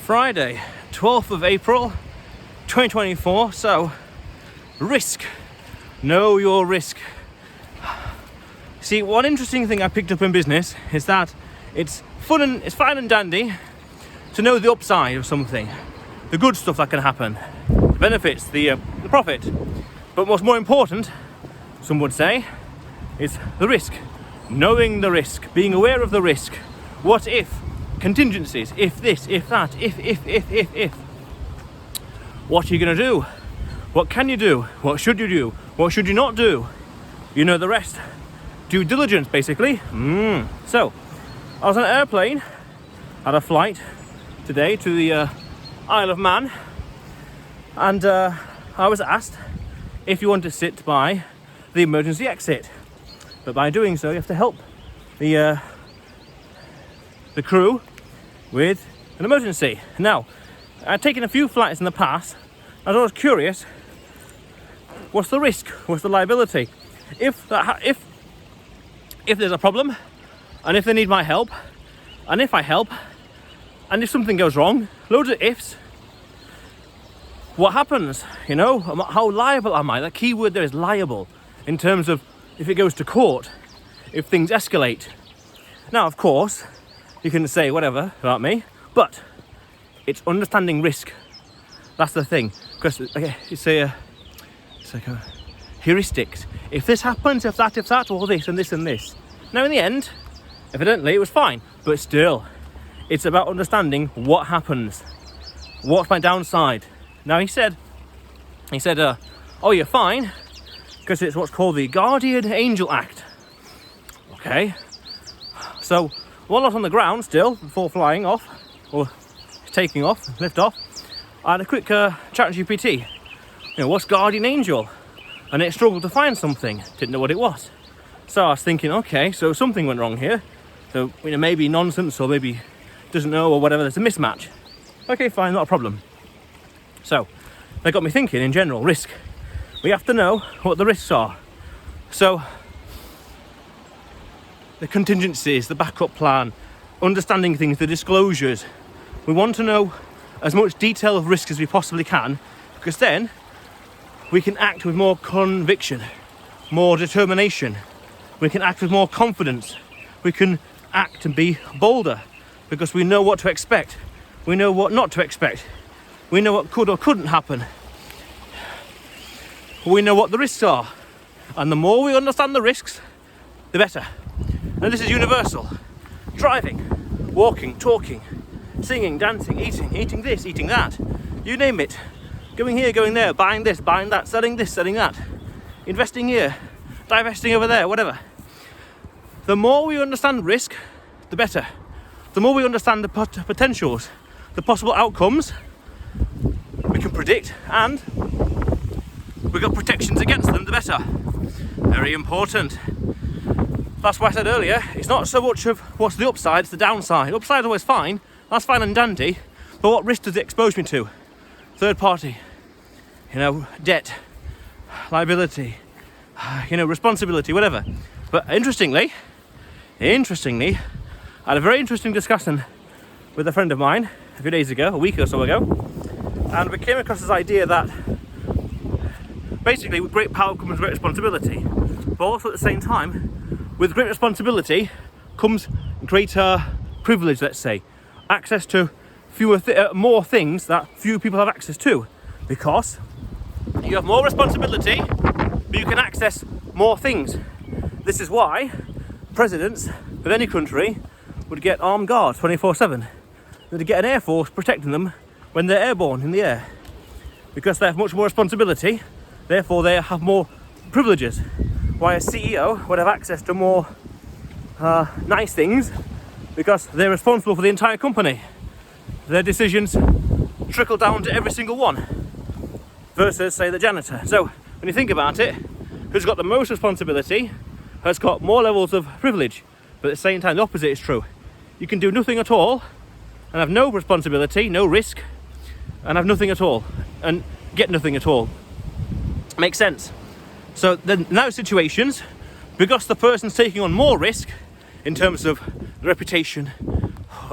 Friday, 12th of April, 2024. So, risk. Know your risk. See, one interesting thing I picked up in business is that it's fine and dandy to know the upside of something, the good stuff that can happen, the benefits, the profit. But what's more important, some would say, is the risk. Knowing the risk, being aware of the risk. What if? Contingencies. If this, if that, if. What are you going to do? What can you do? What should you do? What should you not do? You know the rest. Due diligence, basically. So, I was on an airplane, had a flight today to the Isle of Man, and I was asked if you want to sit by the emergency exit. But by doing so, you have to help the crew with an emergency. Now, I've taken a few flights in the past, and I was curious, what's the risk? What's the liability? If there's a problem, and if they need my help, and if I help, and if something goes wrong, loads of ifs, what happens? You know, how liable am I? The key word there is liable, in terms of if it goes to court, if things escalate. Now, of course, you can say whatever about me, but it's understanding risk. That's the thing, because it's like a heuristics. If this happens, if that, or this and this and this. Now, in the end, evidently, it was fine, but still, it's about understanding what happens. What's my downside? Now, he said, oh, you're fine, because it's what's called the Guardian Angel Act. Okay, so while I was on the ground still, before flying off, or taking off, lift off, I had a quick chat with GPT. You know, what's Guardian Angel? And it struggled to find something, didn't know what it was. So I was thinking, okay, so something went wrong here. So, you know, maybe nonsense, or maybe doesn't know, or whatever, there's a mismatch. Okay, fine, not a problem. So, that got me thinking in general, risk. We have to know what the risks are. So, the contingencies, the backup plan, understanding things, the disclosures. We want to know as much detail of risk as we possibly can, because then we can act with more conviction, more determination. We can act with more confidence. We can act and be bolder, because we know what to expect. We know what not to expect. We know what could or couldn't happen. We know what the risks are. And the more we understand the risks, the better. And this is universal. Driving, walking, talking, singing, dancing, eating this, eating that. You name it. Going here, going there, buying this, buying that, selling this, selling that. Investing here, divesting over there, whatever. The more we understand risk, the better. The more we understand the potentials, the possible outcomes, we can predict, and we've got protections against them, the better. Very important. That's why I said earlier, it's not so much of what's the upside, it's the downside. Upside's always fine, that's fine and dandy, but what risk does it expose me to? Third party, debt, liability, responsibility, whatever. But interestingly, I had a very interesting discussion with a friend of mine a few days ago, a week or so ago, and we came across this idea that basically with great power comes great responsibility, but also at the same time, with great responsibility comes greater privilege, let's say, access to more things that few people have access to, because you have more responsibility, but you can access more things. This is why presidents of any country would get armed guards 24/7. They'd get an air force protecting them when they're airborne in the air, because they have much more responsibility, therefore they have more privileges. Why a CEO would have access to more nice things, because they're responsible for the entire company. Their decisions trickle down to every single one, versus, say, the janitor. So when you think about it, who's got the most responsibility has got more levels of privilege, but at the same time the opposite is true. You can do nothing at all and have no responsibility, no risk, and have nothing at all and get nothing at all. Makes sense? So then in those situations, because the person's taking on more risk in terms of reputation,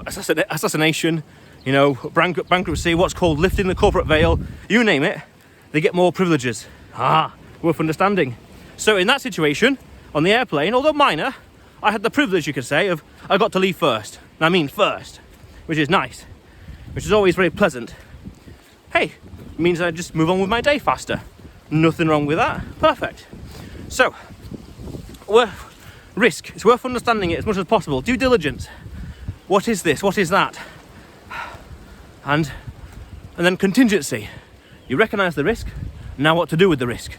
assassination, you know, bankruptcy, what's called lifting the corporate veil, you name it, they get more privileges. Worth understanding. So in that situation, on the airplane, although minor, I had the privilege, you could say, of I got to leave first. I mean first, which is nice, which is always very pleasant. Hey, it means I just move on with my day faster. Nothing wrong with that. Perfect. So, risk. It's worth understanding it as much as possible. Due diligence. What is this? What is that? And then contingency. You recognise the risk. Now what to do with the risk.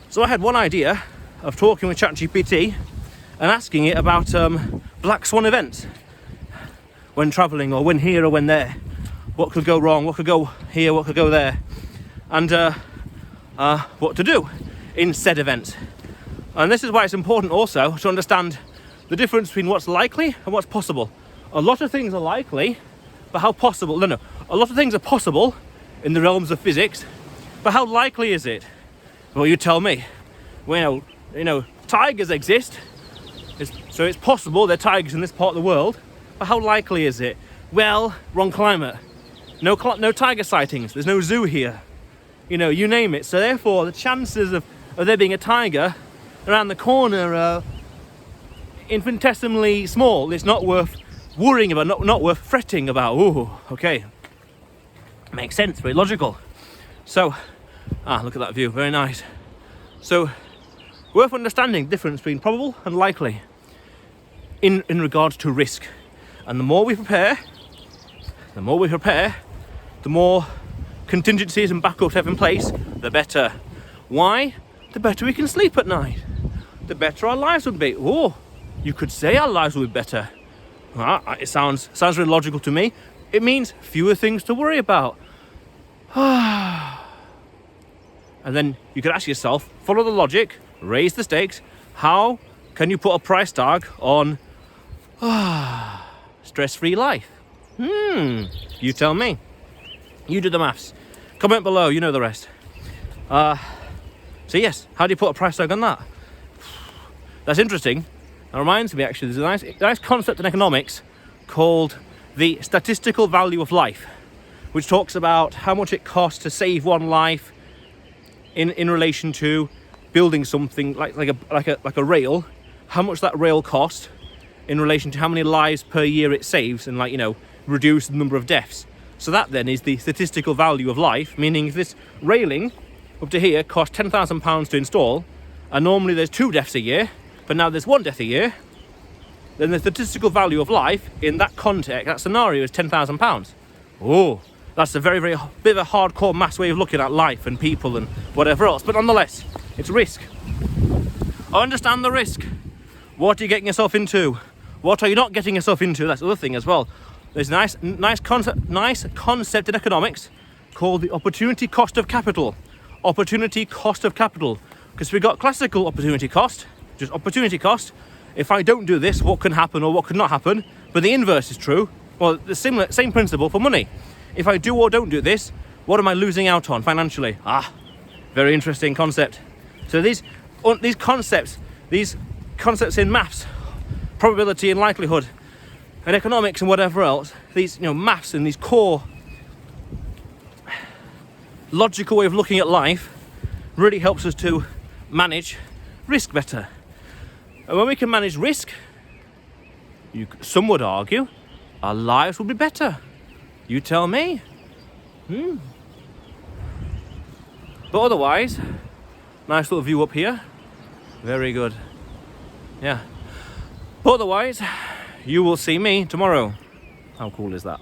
So I had one idea of talking with ChatGPT and asking it about black swan events when travelling, or when here or when there. What could go wrong? What could go here? What could go there? And what to do in said events. And this is why it's important also to understand the difference between what's likely and what's possible. A lot of things are likely, but how possible? No. A lot of things are possible in the realms of physics, but how likely is it? Well, you tell me. Well, you know, tigers exist, so it's possible there are tigers in this part of the world, but how likely is it? Well, wrong climate. No tiger sightings. There's no zoo here. You know, you name it. So therefore, the chances of there being a tiger around the corner are infinitesimally small. It's not worth worrying about, not worth fretting about. Ooh, okay. Makes sense, very logical. So, look at that view, very nice. So, worth understanding the difference between probable and likely in regards to risk. And the more we prepare, the more contingencies and backups have in place, the better. Why? The better we can sleep at night. The better our lives would be. Oh, you could say our lives would be better. It sounds very logical to me. It means fewer things to worry about. And then you could ask yourself, follow the logic, raise the stakes. How can you put a price tag on stress-free life? You tell me. You do the maths. Comment below, you know the rest. So yes, how do you put a price tag on that? That's interesting. That reminds me, actually, there's a nice concept in economics called the statistical value of life, which talks about how much it costs to save one life in relation to building something like a rail, how much that rail costs in relation to how many lives per year it saves, and reduce the number of deaths. So that then is the statistical value of life, meaning if this railing up to here costs £10,000 to install, and normally there's 2 deaths a year, but now there's 1 death a year, then the statistical value of life in that context, that scenario, is £10,000. Oh, that's a very, very bit of a hardcore maths way of looking at life and people and whatever else. But nonetheless, it's risk. Understand the risk. What are you getting yourself into? What are you not getting yourself into? That's the other thing as well. There's a nice concept in economics called the opportunity cost of capital. Opportunity cost of capital. Because we've got classical opportunity cost, just opportunity cost. If I don't do this, what can happen or what could not happen? But the inverse is true. Well, the same principle for money. If I do or don't do this, what am I losing out on financially? Very interesting concept. So these concepts in maths, probability and likelihood, and economics and whatever else, these maths and these core logical way of looking at life really helps us to manage risk better. And when we can manage risk, some would argue our lives will be better. You tell me. But otherwise, nice little view up here. Very good. Yeah. But otherwise, you will see me tomorrow. How cool is that?